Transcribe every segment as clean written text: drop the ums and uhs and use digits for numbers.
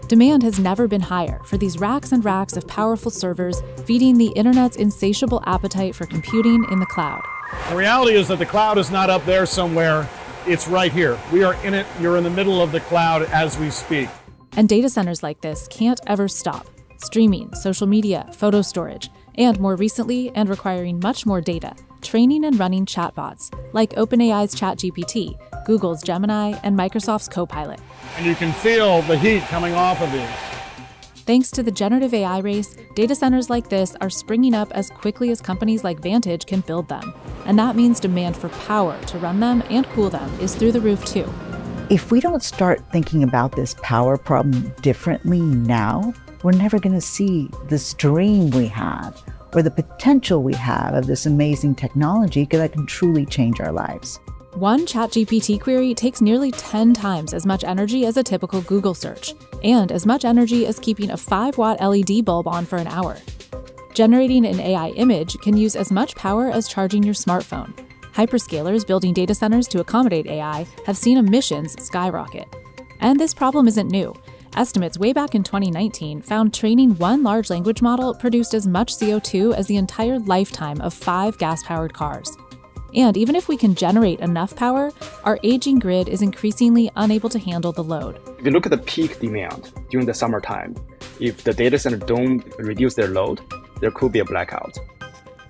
Demand has never been higher for these racks and racks of powerful servers feeding the internet's insatiable appetite for computing in the cloud. The reality is that the cloud is not up there somewhere. It's right here. We are in it. You're in the middle of the cloud as we speak. And data centers like this can't ever stop. Streaming, social media, photo storage, and more recently, and requiring much more data, training and running chatbots like OpenAI's ChatGPT, Google's Gemini, and Microsoft's Copilot. And you can feel the heat coming off of these. Thanks to the generative AI race, data centers like this are springing up as quickly as companies like Vantage can build them. And that means demand for power to run them and cool them is through the roof too. If we don't start thinking about this power problem differently now, we're never going to see the stream we have or the potential we have of this amazing technology that can truly change our lives. One ChatGPT query takes nearly 10 times as much energy as a typical Google search, and as much energy as keeping a 5-watt LED bulb on for an hour. Generating an AI image can use as much power as charging your smartphone. Hyperscalers building data centers to accommodate AI have seen emissions skyrocket. And this problem isn't new. Estimates way back in 2019 found training one large language model produced as much CO2 as the entire lifetime of 5 gas-powered cars. And even if we can generate enough power, our aging grid is increasingly unable to handle the load. If you look at the peak demand during the summertime, if the data center don't reduce their load, there could be a blackout.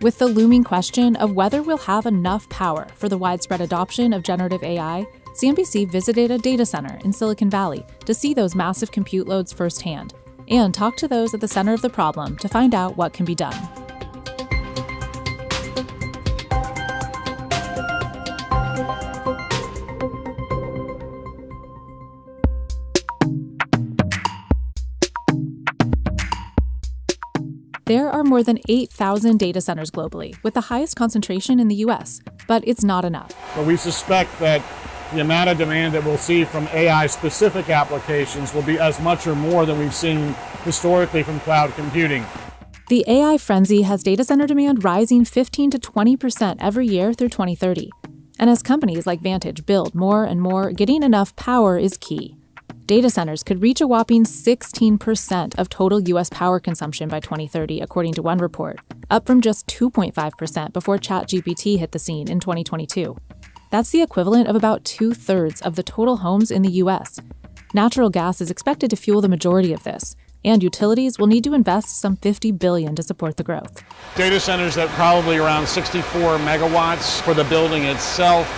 With the looming question of whether we'll have enough power for the widespread adoption of generative AI, CNBC visited a data center in Silicon Valley to see those massive compute loads firsthand and talk to those at the center of the problem to find out what can be done. There are more than 8,000 data centers globally, with the highest concentration in the US, but it's not enough. But we suspect that the amount of demand that we'll see from AI-specific applications will be as much or more than we've seen historically from cloud computing. The AI frenzy has data center demand rising 15 to 20% every year through 2030. And as companies like Vantage build more and more, getting enough power is key. Data centers could reach a whopping 16% of total US power consumption by 2030, according to one report, up from just 2.5% before ChatGPT hit the scene in 2022. That's the equivalent of about 2/3 of the total homes in the US. Natural gas is expected to fuel the majority of this, and utilities will need to invest some $50 billion to support the growth. Data centers that probably around 64 megawatts for the building itself.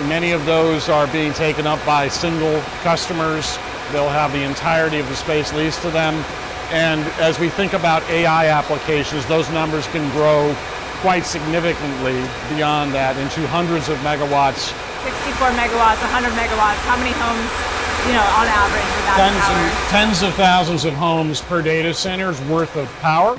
Many of those are being taken up by single customers. They'll have the entirety of the space leased to them. And as we think about AI applications, those numbers can grow quite significantly beyond that into hundreds of megawatts. 64 megawatts, 100 megawatts, how many homes, on average with that power? Tens of thousands of homes per data center's worth of power.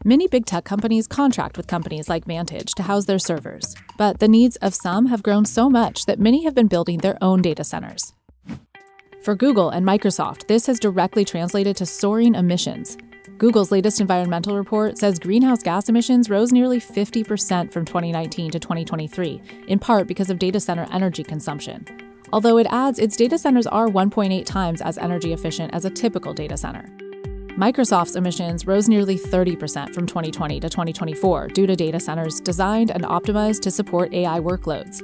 Many big tech companies contract with companies like Vantage to house their servers, but the needs of some have grown so much that many have been building their own data centers. For Google and Microsoft, this has directly translated to soaring emissions. Google's latest environmental report says greenhouse gas emissions rose nearly 50% from 2019 to 2023, in part because of data center energy consumption. Although it adds its data centers are 1.8 times as energy efficient as a typical data center. Microsoft's emissions rose nearly 30% from 2020 to 2024 due to data centers designed and optimized to support AI workloads.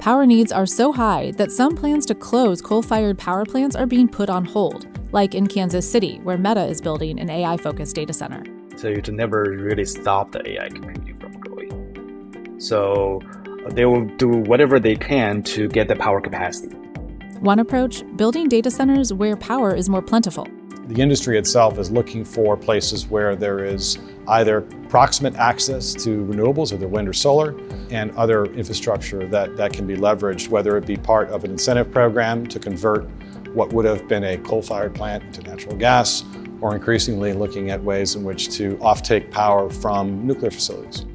Power needs are so high that some plans to close coal-fired power plants are being put on hold, like in Kansas City, where Meta is building an AI-focused data center. So you can never really stop the AI computing from growing. So they will do whatever they can to get the power capacity. One approach, building data centers where power is more plentiful. The industry itself is looking for places where there is either proximate access to renewables, either wind or solar, and other infrastructure that can be leveraged, whether it be part of an incentive program to convert what would have been a coal-fired plant into natural gas, or increasingly looking at ways in which to offtake power from nuclear facilities.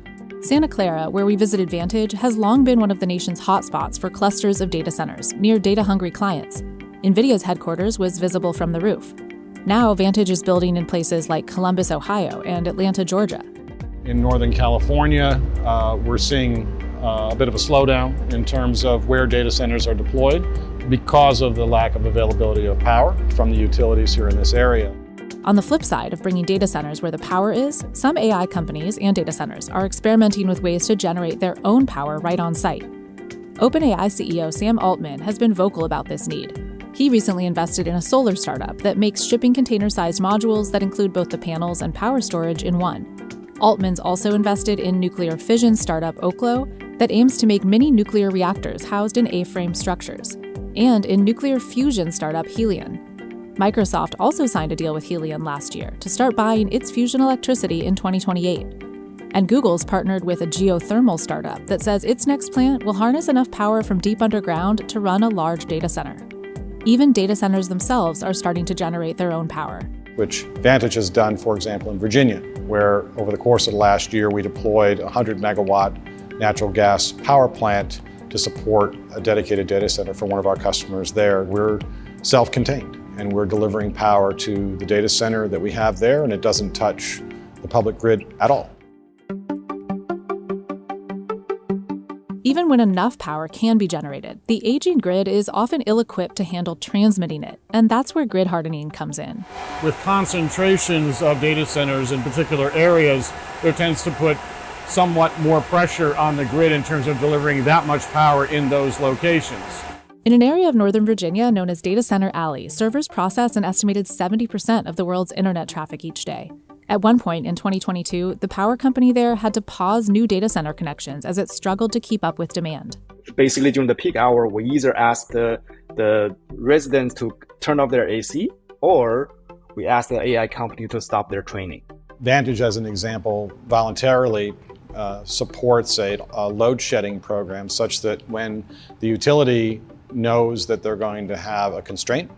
Santa Clara, where we visited Vantage, has long been one of the nation's hotspots for clusters of data centers near data-hungry clients. NVIDIA's headquarters was visible from the roof. Now, Vantage is building in places like Columbus, Ohio, and Atlanta, Georgia. In Northern California, we're seeing a bit of a slowdown in terms of where data centers are deployed because of the lack of availability of power from the utilities here in this area. On the flip side of bringing data centers where the power is, some AI companies and data centers are experimenting with ways to generate their own power right on site. OpenAI CEO Sam Altman has been vocal about this need. He recently invested in a solar startup that makes shipping container-sized modules that include both the panels and power storage in one. Altman's also invested in nuclear fission startup Oklo that aims to make mini nuclear reactors housed in A-frame structures, and in nuclear fusion startup Helion. Microsoft also signed a deal with Helion last year to start buying its fusion electricity in 2028. And Google's partnered with a geothermal startup that says its next plant will harness enough power from deep underground to run a large data center. Even data centers themselves are starting to generate their own power. Which Vantage has done, for example, in Virginia, where over the course of the last year, we deployed a 100 megawatt natural gas power plant to support a dedicated data center for one of our customers there. We're self-contained, and we're delivering power to the data center that we have there, and it doesn't touch the public grid at all. Even when enough power can be generated, the aging grid is often ill-equipped to handle transmitting it, and that's where grid hardening comes in. With concentrations of data centers in particular areas, there tends to put somewhat more pressure on the grid in terms of delivering that much power in those locations. In an area of Northern Virginia known as Data Center Alley, servers process an estimated 70% of the world's internet traffic each day. At one point in 2022, the power company there had to pause new data center connections as it struggled to keep up with demand. Basically, during the peak hour, we either ask the residents to turn off their AC, or we ask the AI company to stop their training. Vantage, as an example, voluntarily supports a load shedding program such that when the utility knows that they're going to have a constraint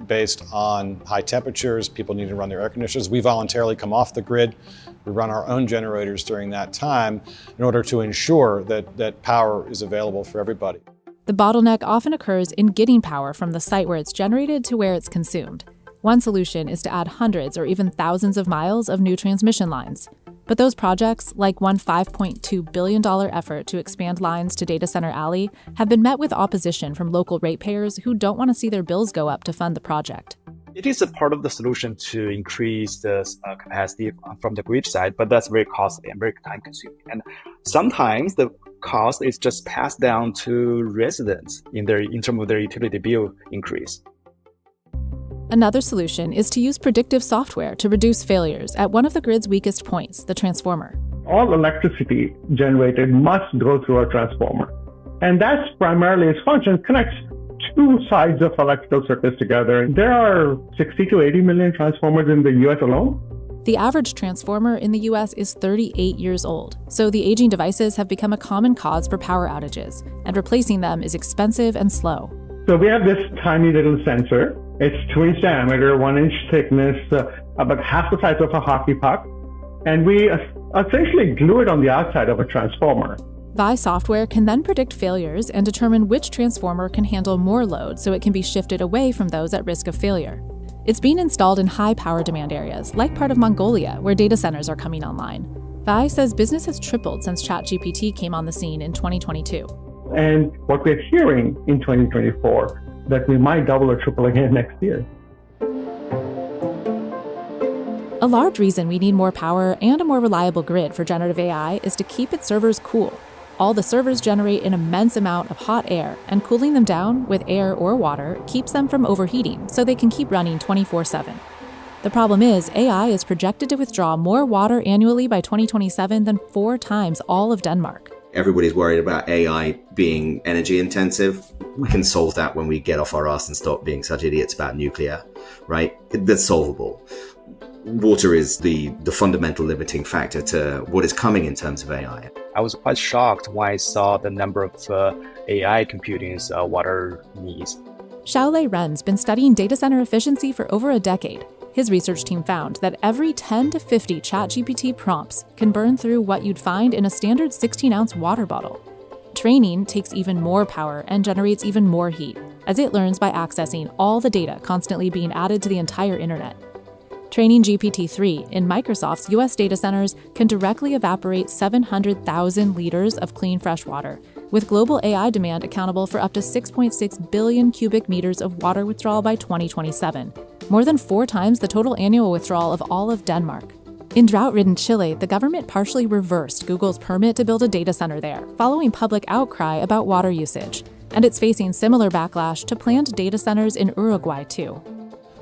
based on high temperatures, people need to run their air conditioners, we voluntarily come off the grid. We run our own generators during that time in order to ensure that power is available for everybody. The bottleneck often occurs in getting power from the site where it's generated to where it's consumed. One solution is to add hundreds or even thousands of miles of new transmission lines. But those projects, like one $5.2 billion effort to expand lines to Data Center Alley, have been met with opposition from local ratepayers who don't want to see their bills go up to fund the project. It is a part of the solution to increase the capacity from the grid side, but that's very costly and very time consuming. And sometimes the cost is just passed down to residents in terms of their utility bill increase. Another solution is to use predictive software to reduce failures at one of the grid's weakest points, the transformer. All electricity generated must go through a transformer. And that's primarily its function, connects two sides of electrical circuits together. There are 60 to 80 million transformers in the US alone. The average transformer in the US is 38 years old, so the aging devices have become a common cause for power outages, and replacing them is expensive and slow. So we have this tiny little sensor. It's 2-inch diameter, 1-inch thickness, about half the size of a hockey puck. And we essentially glue it on the outside of a transformer. VI software can then predict failures and determine which transformer can handle more load so it can be shifted away from those at risk of failure. It's being installed in high power demand areas, like part of Mongolia, where data centers are coming online. VI says business has tripled since ChatGPT came on the scene in 2022. And what we're hearing in 2024, that we might double or triple again next year. A large reason we need more power and a more reliable grid for generative AI is to keep its servers cool. All the servers generate an immense amount of hot air, and cooling them down with air or water keeps them from overheating so they can keep running 24/7. The problem is, AI is projected to withdraw more water annually by 2027 than 4 times all of Denmark. Everybody's worried about AI being energy intensive. We can solve that when we get off our ass and stop being such idiots about nuclear, right? That's solvable. Water is the fundamental limiting factor to what is coming in terms of AI. I was quite shocked when I saw the number of AI computing's water needs. Xiaolei Ren's been studying data center efficiency for over a decade. His research team found that every 10 to 50 ChatGPT prompts can burn through what you'd find in a standard 16-ounce water bottle. Training takes even more power and generates even more heat, as it learns by accessing all the data constantly being added to the entire internet. Training GPT-3 in Microsoft's U.S. data centers can directly evaporate 700,000 liters of clean fresh water, with global AI demand accountable for up to 6.6 billion cubic meters of water withdrawal by 2027, more than 4 times the total annual withdrawal of all of Denmark. In drought-ridden Chile, the government partially reversed Google's permit to build a data center there, following public outcry about water usage. And it's facing similar backlash to planned data centers in Uruguay, too.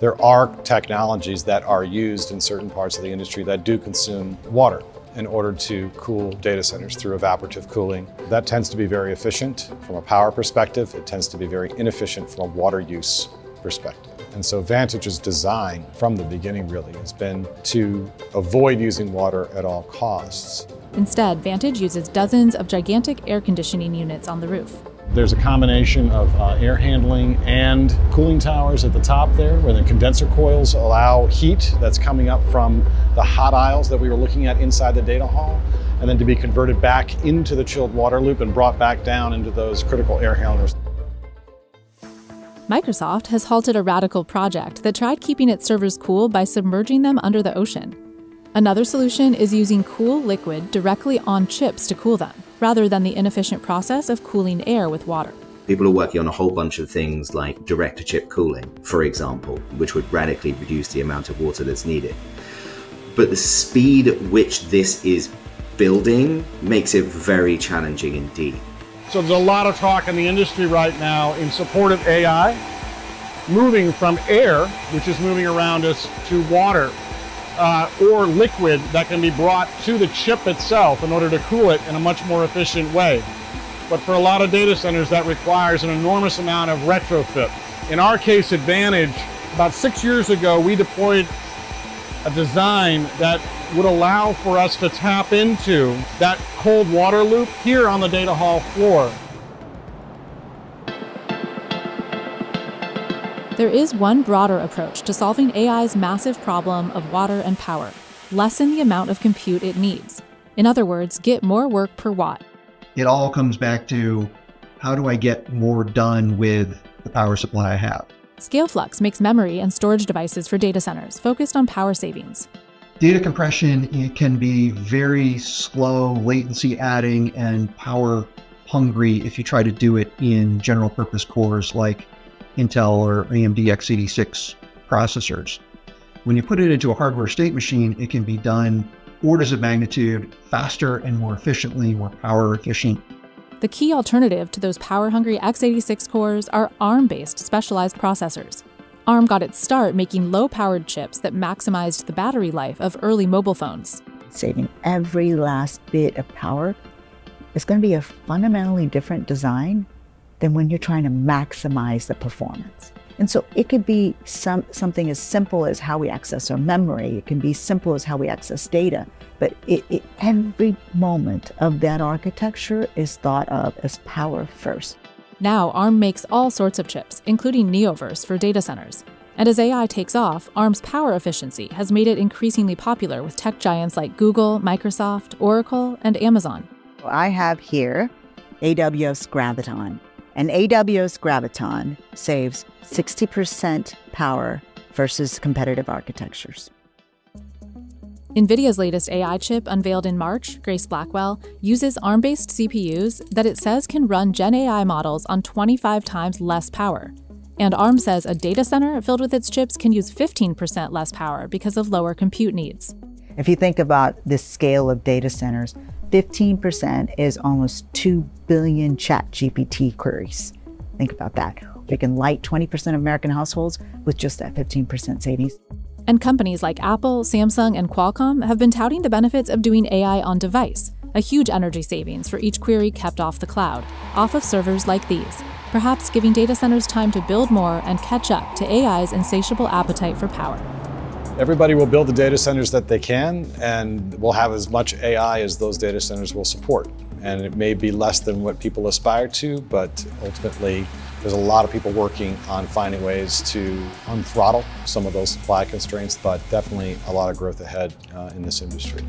There are technologies that are used in certain parts of the industry that do consume water in order to cool data centers through evaporative cooling. That tends to be very efficient from a power perspective. It tends to be very inefficient from a water use perspective. And so Vantage's design from the beginning really has been to avoid using water at all costs. Instead, Vantage uses dozens of gigantic air conditioning units on the roof. There's a combination of air handling and cooling towers at the top there, where the condenser coils allow heat that's coming up from the hot aisles that we were looking at inside the data hall, and then to be converted back into the chilled water loop and brought back down into those critical air handlers. Microsoft has halted a radical project that tried keeping its servers cool by submerging them under the ocean. Another solution is using cool liquid directly on chips to cool them, rather than the inefficient process of cooling air with water. People are working on a whole bunch of things like direct-to-chip cooling, for example, which would radically reduce the amount of water that's needed. But the speed at which this is building makes it very challenging indeed. So there's a lot of talk in the industry right now in support of AI, moving from air, which is moving around us, to water, or liquid that can be brought to the chip itself in order to cool it in a much more efficient way. But for a lot of data centers, that requires an enormous amount of retrofit. In our case, Vantage, about 6 years ago, we deployed a design that would allow for us to tap into that cold water loop here on the data hall floor. There is one broader approach to solving AI's massive problem of water and power: lessen the amount of compute it needs. In other words, get more work per watt. It all comes back to, how do I get more done with the power supply I have? ScaleFlux makes memory and storage devices for data centers focused on power savings. Data compression, it can be very slow, latency adding, and power hungry if you try to do it in general purpose cores like Intel or AMD x86 processors. When you put it into a hardware state machine, it can be done orders of magnitude faster and more efficiently, more power efficient. The key alternative to those power-hungry x86 cores are ARM-based specialized processors. ARM got its start making low-powered chips that maximized the battery life of early mobile phones. Saving every last bit of power is going to be a fundamentally different design than when you're trying to maximize the performance. And so it could be something as simple as how we access our memory. It can be simple as how we access data. But every moment of that architecture is thought of as power first. Now, ARM makes all sorts of chips, including Neoverse for data centers. And as AI takes off, ARM's power efficiency has made it increasingly popular with tech giants like Google, Microsoft, Oracle, and Amazon. I have here AWS Graviton. And AWS Graviton saves 60% power versus competitive architectures. NVIDIA's latest AI chip, unveiled in March, Grace Blackwell, uses ARM-based CPUs that it says can run Gen AI models on 25 times less power. And ARM says a data center filled with its chips can use 15% less power because of lower compute needs. If you think about the scale of data centers, 15% is almost 2 billion ChatGPT queries. Think about that. We can light 20% of American households with just that 15% savings. And companies like Apple, Samsung, and Qualcomm have been touting the benefits of doing AI on device, a huge energy savings for each query kept off the cloud, off of servers like these, perhaps giving data centers time to build more and catch up to AI's insatiable appetite for power. Everybody will build the data centers that they can, and we'll have as much AI as those data centers will support. And it may be less than what people aspire to, but ultimately, there's a lot of people working on finding ways to unthrottle some of those supply constraints, but definitely a lot of growth ahead in this industry.